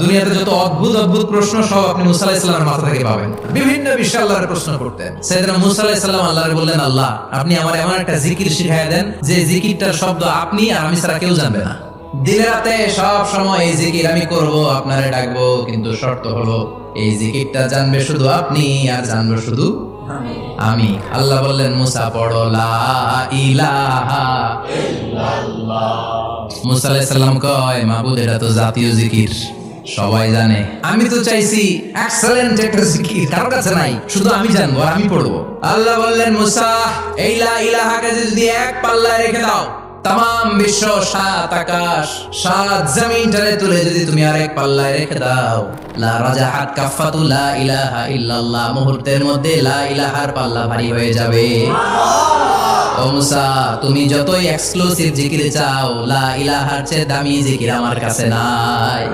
দুনিয়াতে যত অদ্ভুত অদ্ভুত প্রশ্ন সব আপনি মুসা আলাইহিস সালামের মাথা থেকে পাবেন। বিভিন্ন বিষয়ে আল্লাহর প্রশ্ন করতেন। সাইয়েদনা মুসা আলাইহিস সালাম আল্লাহর বললেন, আল্লাহ আপনি আমার এমন একটা জিকির শিখাইয়া দেন যে জিকিরটার শব্দ আপনি আর আমি ছাড়া কেউ জানবে না। দিনে রাতে সব সময় এই জিকির আমি করব, আপনারে ডাকবো, কিন্তু শর্ত হলো এই জিকিরটা জানবে শুধু আপনি আর জানবে শুধু আমি। আল্লাহ বললেন, মুসা পড়ো লা ইলাহা ইল্লাল্লাহ। মুসা আলাইহিস সালাম কয়, মাবুদ এটা তো জাতীয় জিকির, সবাই জানে। আমি তো চাইছি এক্সেলেন্ট একটা জিকির, কারোর কাছে নাই, শুধু আমি জানবো আর আমি পড়বো। আল্লাহ বললেন, মুসা এই লা ইলাহাকে যদি এক পাল্লায় রেখে দাও, তাম বিশ্ব, সাত আকাশ, সাত জমিনটারে তুলে যদি তুমি আরেক পাল্লায় রেখে দাও, লা রাজাহাত কাফাতু লা ইলাহা ইল্লাল্লাহ, মুহূর্তের মধ্যে লা ইলাহার পাল্লা ভারী হয়ে যাবে। ও মুসা, তুমি যতই এক্সক্লুসিভ জিকির চাও, লা ইলাহার চেয়ে দামি জিকির আমার কাছে নাই।